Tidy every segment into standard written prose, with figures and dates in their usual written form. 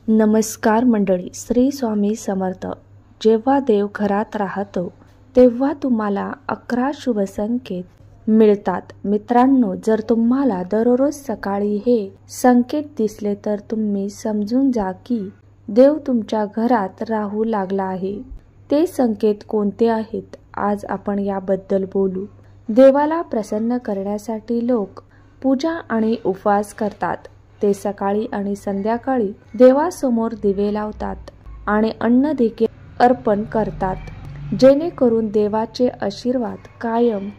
नमस्कार मंडळी, श्री स्वामी समर्थ. जेव्हा देव घरात राहतो तेव्हा तुम्हाला 11 शुभ संकेत मिळतात. मित्रांनो, जर तुम्हाला दररोज सकाळी हे संकेत दिसले तर तुम्ही समजून जा की देव तुमच्या घरात राहू लागला आहे. ते संकेत कोणते आहेत? आज आपण याबद्दल बोलू. देवाला प्रसन्न करण्यासाठी लोक पूजा आणि उपवास करतात. ते सकाळी आणि संध्याकाळी देवासमोर दिवे लावतात आणि अन्न देखील अर्पण करतात, जेणेकरून देवाचे आशीर्वाद कायम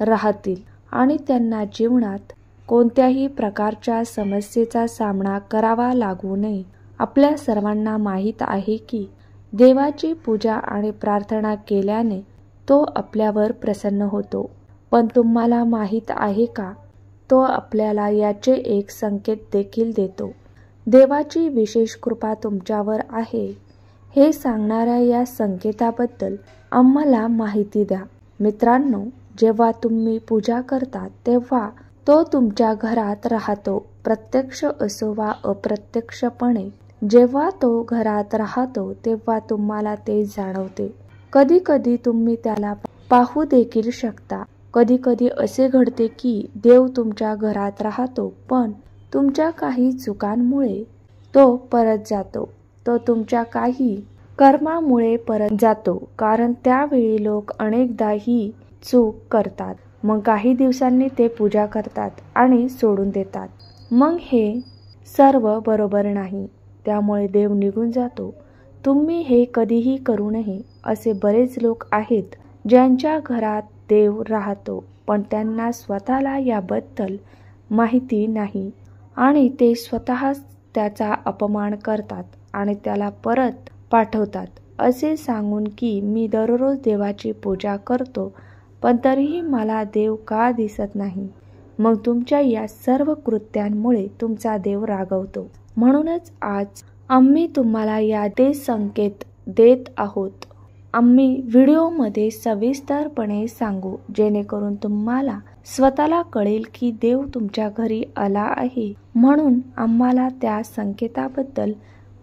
राहतील आणि त्यांना जीवनात कोणत्याही प्रकारच्या समस्येचा सामना करावा लागू नये. आपल्या सर्वांना माहीत आहे की देवाची पूजा आणि प्रार्थना केल्याने तो आपल्यावर प्रसन्न होतो. पण तुम्हाला माहीत आहे का, तो आपल्याला याचे एक संकेत देखील देतो. देवाची विशेष कृपा तुमच्यावर आहे हे सांगणाऱ्या या संकेताबद्दल आम्हाला माहिती द्या. मित्रांनो, जेव्हा तुम्ही पूजा करता तेव्हा तो तुमच्या घरात राहतो, प्रत्यक्ष असो वा अप्रत्यक्षपणे. जेव्हा तो घरात राहतो तेव्हा तुम्हाला ते जाणवते. कधी कधी तुम्ही त्याला पाहू देखील शकता. कधी कधी असे घडते की देव तुमच्या घरात राहतो, पण तुमच्या काही चुकांमुळे तो परत जातो. तो तुमच्या काही कर्मामुळे परत जातो, कारण त्यावेळी लोक अनेकदा ही चूक करतात. मग काही दिवसांनी ते पूजा करतात आणि सोडून देतात. मग हे सर्व बरोबर नाही, त्यामुळे देव निघून जातो. तुम्ही हे कधीही करू नये. असे बरेच लोक आहेत ज्यांच्या घरात देव राहतो, पण त्यांना स्वतःला याबद्दल माहिती नाही आणि ते स्वतःच त्याचा अपमान करतात आणि त्याला परत पाठवतात, असे सांगून की मी दररोज देवाची पूजा करतो, पण तरीही मला देव का दिसत नाही. मग तुमच्या या सर्व कृत्यांमुळे तुमचा देव रागवतो. म्हणूनच आज आम्ही तुम्हाला या ते संकेत देत आहोत. आम्ही व्हिडिओमध्ये सविस्तरपणे सांगू, जेणेकरून तुम्हाला स्वतःला कळेल की देव तुमच्या घरी आला आहे. म्हणून आम्हाला त्या संकेताबद्दल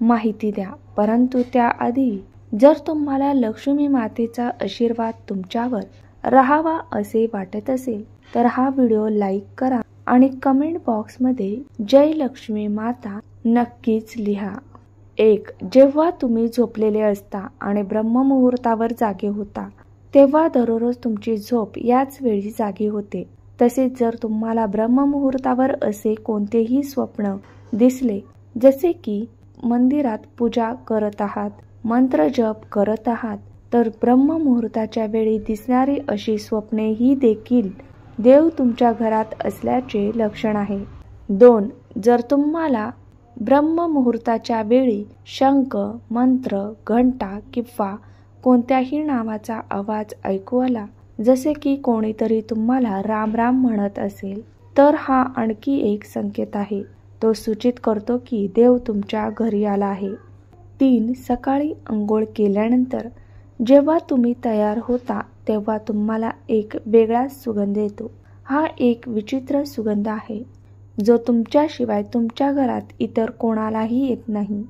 माहिती द्या. परंतु त्याआधी जर तुम्हाला लक्ष्मी मातेचा आशीर्वाद तुमच्यावर राहावा असे वाटत असेल तर हा व्हिडिओ लाईक करा आणि कमेंट बॉक्समध्ये जय लक्ष्मी माता नक्कीच लिहा. 1. जेव्हा तुम्ही झोपलेले असता आणि ब्रह्ममुहूर्तावर जागे होता तेव्हा दररोज तुमची झोप याच वेळी जागी होते. तसेच जर तुम्हाला ब्रह्ममुहूर्तावर असे कोणतेही स्वप्न दिसले, जसे की मंदिरात पूजा करत आहात, मंत्र जप करत आहात, तर ब्रह्ममुहूर्ताच्या वेळी दिसणारी अशी स्वप्ने ही देखील देव तुमच्या घरात असल्याचे लक्षण आहे. 2. जर तुम्हाला ब्रह्ममुहूर्ताच्या वेळी शंख, मंत्र, घंटा किंवा कोणत्याही नावाचा आवाज ऐकू आला, जसे की कोणीतरी तुम्हाला राम राम म्हणत असेल, तर हा आणखी एक संकेत आहे. तो सूचित करतो की देव तुमच्या घरी आला आहे. 3. सकाळी अंघोळ केल्यानंतर जेव्हा तुम्ही तयार होता तेव्हा तुम्हाला एक वेगळाच सुगंध येतो. हा एक विचित्र सुगंध आहे जो तुमच्याशिवाय तुमच्या घरात इतर कोणालाही येत नाही.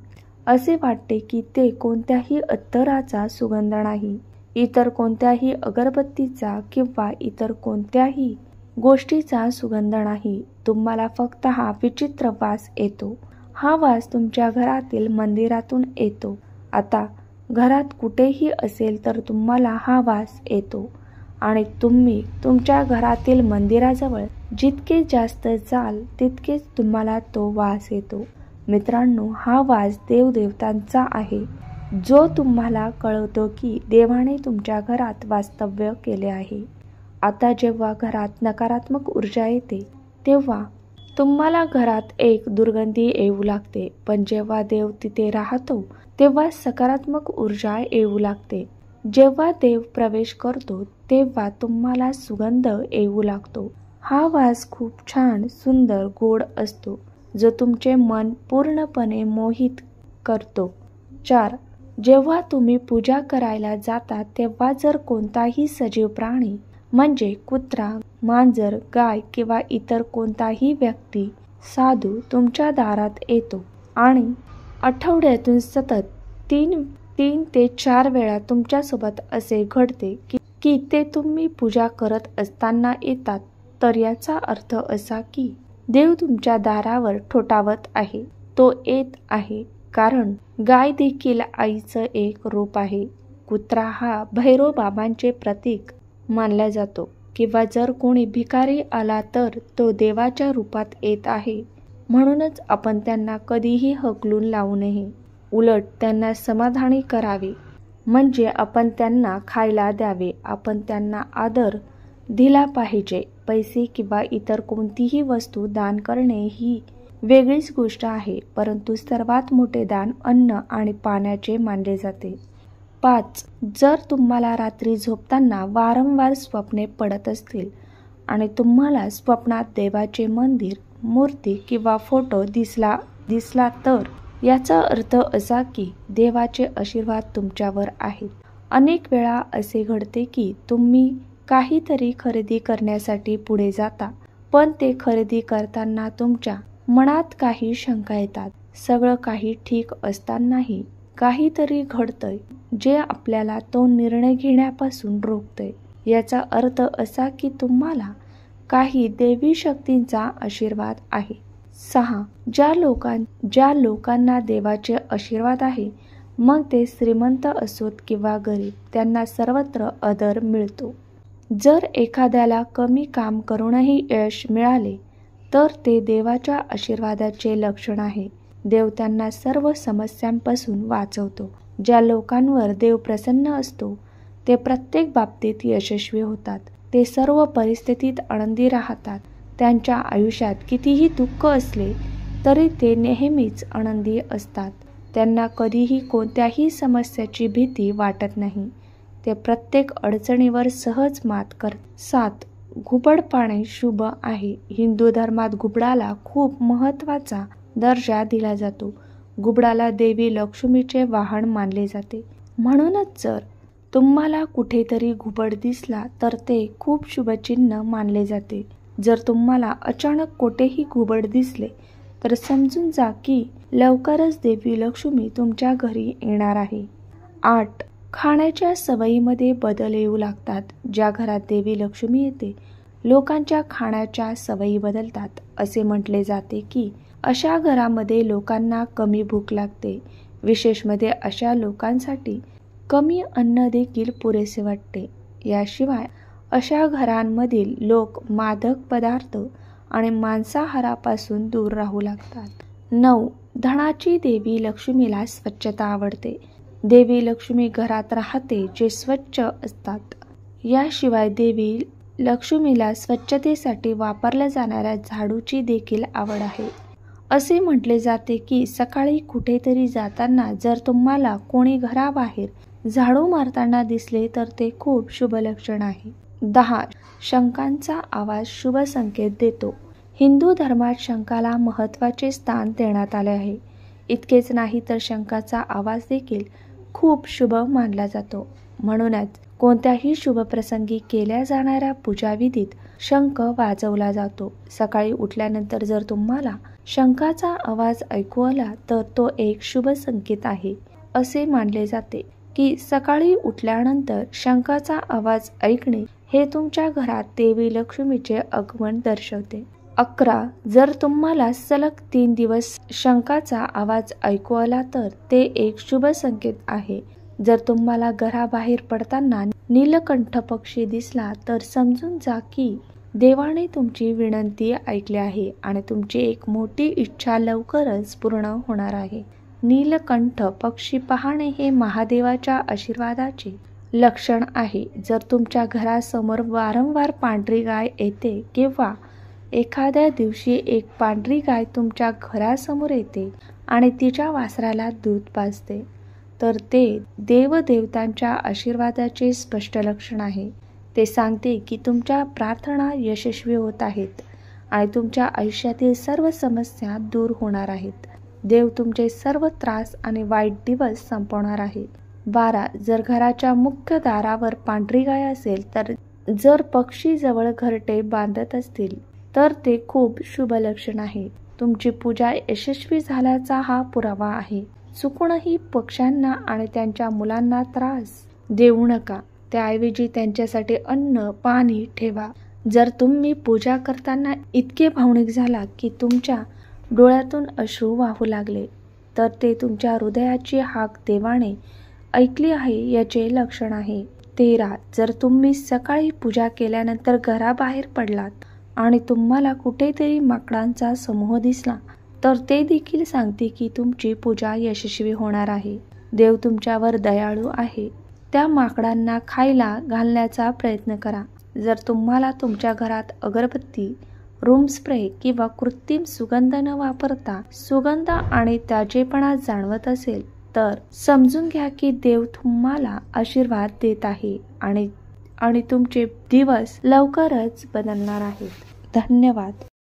असे वाटते की ते कोणत्याही अत्तराचा सुगंध नाही, इतर कोणत्याही अगरबत्तीचा किंवा इतर कोणत्याही गोष्टीचा सुगंध नाही. तुम्हाला फक्त हा विचित्र वास येतो. हा वास तुमच्या घरातील मंदिरातून येतो. आता घरात कुठेही असेल तर तुम्हाला हा वास येतो आणि तुम्ही तुमच्या घरातील मंदिराजवळ जितके जास्त जाल तितकेच तुम्हाला तो वास येतो. मित्रांनो, हा वास देवदेवतांचा आहे, जो तुम्हाला कळवतो की देवाने तुमच्या घरात वास्तव्य केले आहे. आता जेव्हा घरात नकारात्मक ऊर्जा येते तेव्हा तुम्हाला घरात एक दुर्गंधी येऊ लागते, पण जेव्हा देव तिथे राहतो तेव्हा सकारात्मक ऊर्जा येऊ लागते. जेव्हा देव प्रवेश करतो तेव्हा तुम्हाला सुगंध येऊ लागतो. हा वास खूप छान, सुंदर, गोड असतो, जो तुमचे मन पूर्णपणे मोहित करतो. 4. जेव्हा तुम्ही पूजा करायला जाता तेव्हा जर कोणताही सजीव प्राणी म्हणजे कुत्रा, मांजर, गाय किंवा इतर कोणताही व्यक्ती, साधू तुमच्या दारात येतो आणि आठवड्यातून सतत तीन ते 4 वेळा तुमच्यासोबत असे घडते की ते तुम्ही पूजा करत असताना येतात, तर याचा अर्थ असा की देव तुमच्या दारावर ठोठावत आहे. तो येत आहे कारण गाय देखील आईचं एक रूप आहे. कुत्रा हा भैरव बाबांचे प्रतीक मानला जातो किंवा जर कोणी भिकारी आला तर तो देवाच्या रूपात येत आहे. म्हणूनच आपण त्यांना कधीही हकलून लावू नये. उलट त्यांना समाधानी करावे, म्हणजे आपण त्यांना खायला द्यावे. आपण त्यांना आदर दिला पाहिजे. पैसे किंवा इतर कोणतीही वस्तू दान करणे ही वेगळीच गोष्ट आहे, परंतु सर्वात मोठे दान अन्न आणि पाण्याचे मानले जाते. 5. जर तुम्हाला रात्री झोपताना वारंवार स्वप्ने पडत असतील आणि तुम्हाला स्वप्नात देवाचे मंदिर, मूर्ती किंवा फोटो दिसला तर याचा अर्थ असा की देवाचे आशीर्वाद तुमच्यावर आहेत. अनेक वेळा असे घडते की तुम्ही काहीतरी खरेदी करण्यासाठी पुढे जाता, पण ते खरेदी करताना तुमच्या मनात काही शंका येतात. सगळं काही ठीक असतानाही काहीतरी घडतंय जे आपल्याला तो निर्णय घेण्यापासून रोखतंय. याचा अर्थ असा की तुम्हाला काही देवी शक्तींचा आशीर्वाद आहे. 6. ज्या लोकांना देवाचे आशीर्वाद आहे, मग ते श्रीमंत असोत किंवा गरीब, त्यांना सर्वत्र आदर मिळतो. जर एखाद्याला कमी काम करूनही यश मिळाले तर ते देवाच्या आशीर्वादाचे लक्षण आहे. देव त्यांना सर्व समस्यांपासून वाचवतो. ज्या लोकांवर देव प्रसन्न असतो ते प्रत्येक बाबतीत यशस्वी होतात. ते सर्व परिस्थितीत आनंदी राहतात. त्यांच्या आयुष्यात कितीही दुःख असले तरी ते नेहमीच आनंदी असतात. त्यांना कधीही कोणत्याही समस्येची भीती वाटत नाही. ते प्रत्येक अडचणीवर सहज मात करतात. 7. घुबड पाळणे शुभ आहे. हिंदू धर्मात घुबडाला खूप महत्त्वाचा दर्जा दिला जातो. घुबडाला देवी लक्ष्मीचे वाहन मानले जाते. म्हणूनच जर तुम्हाला कुठेतरी घुबड दिसला तर ते खूप शुभचिन्ह मानले जाते. जर तुम्हाला अचानक कोठेही घुबड दिसले तर समजून जा की लवकरच देवी लक्ष्मी तुमच्या घरी येणार आहे. 8. खाण्याच्या सवयीमध्ये बदल येऊ लागतात. ज्या घरात देवी लक्ष्मी येते लोकांच्या खाण्याच्या सवयी बदलतात. असे म्हटले जाते की अशा घरामध्ये लोकांना कमी भूक लागते. विशेष म्हणजे अशा लोकांसाठी कमी अन्न देखील पुरेसे वाटते. याशिवाय अशा घरांमधील लोक मादक पदार्थ आणि मांसाहारापासून दूर राहू लागतात. 9. धनाची देवी लक्ष्मीला स्वच्छता आवडते. देवी लक्ष्मी घरात राहते जे स्वच्छ असतात. याशिवाय देवी लक्ष्मीला स्वच्छतेसाठी वापरल्या जाणाऱ्या झाडूची देखील आवड आहे. असे म्हटले जाते की सकाळी कुठेतरी जाताना जर तुम्हाला कोणी घराबाहेर झाडू मारताना दिसले तर ते खूप शुभ लक्षण आहे. 10. शंखाचा आवाज शुभ संकेत देतो. हिंदू धर्मात शंखाला महत्त्वाचे स्थान देण्यात आले आहे. इतकेच नाही तर शंखाचा आवाज देखील खूप शुभ मानला जातो. म्हणूनच कोणत्याही शुभ प्रसंगी केल्या जाणाऱ्या पूजाविधीत शंख वाजवला जातो. सकाळी उठल्यानंतर जर तुम्हाला शंखाचा आवाज ऐकू आला तर तो एक शुभ संकेत आहे. असे मानले जाते की सकाळी उठल्यानंतर शंखाचा आवाज ऐकणे हे तुमच्या घरात देवी लक्ष्मीचे आगमन दर्शवते. 11. जर तुम्हाला सलग 3 दिवस शंखाचा आवाज ऐकू आला तर ते एक शुभ संकेत आहे. जर तुम्हाला घराबाहेर पडताना नीलकंठ पक्षी दिसला तर समजून जा की देवाने तुमची विनंती ऐकली आहे आणि तुमची एक मोठी इच्छा लवकरच पूर्ण होणार आहे. नीलकंठ पक्षी पाहणे हे महादेवाच्या आशीर्वादाचे लक्षण आहे. जर तुमच्या घरासमोर वारंवार पांढरी गाय येते किंवा एखाद्या दिवशी एक पांढरी गाय तुमच्या घरासमोर येते आणि तिच्या वासराला दूध पाजते तर ते देवदेवतांच्या आशीर्वादाचे स्पष्ट लक्षण आहे. ते सांगते की तुमच्या प्रार्थना यशस्वी होत आहेत आणि तुमच्या आयुष्यातील सर्व समस्या दूर होणार आहेत. देव तुमचे सर्व त्रास आणि वाईट दिवस संपवणार आहे. 12. जर घराच्या मुख्य दारावर पांढरी गाय असेल तर जर पक्षी जवळ घरटे बांधत असतील तर ते खूप शुभ लक्षण आहे. तुमची पूजा यशस्वी झाल्याचा हा पुरावा आहे. चुकूनही पक्ष्यांना आणि त्यांच्या मुलांना त्रास देऊ नका. त्याऐवजी त्यांच्यासाठी अन्न पाणी ठेवा. जर तुम्ही पूजा करताना इतके भावनिक झाला की तुमच्या डोळ्यातून अश्रू वाहू लागले तर ते तुमच्या हृदयाची हाक देवाने ऐकली आहे याचे लक्षण आहे. 13. जर तुम्ही सकाळी पूजा केल्यानंतर घराबाहेर पडलात आणि तुम्हाला कुठेतरी माकडांचा समूह दिसला तर ते देखील सांगते की तुमची पूजा यशस्वी होणार आहे. देव तुमच्यावर दयाळू आहे. त्या माकडांना खायला घालण्याचा प्रयत्न करा. जर तुम्हाला तुमच्या घरात अगरबत्ती, रूम स्प्रे किंवा कृत्रिम सुगंध न वापरता सुगंध आणि ताजेपणा जाणवत असेल तर समजून घ्या की देव तुम्हाला आशीर्वाद देत आहे आणि तुमचे दिवस लवकरच बदलणार आहेत. धन्यवाद.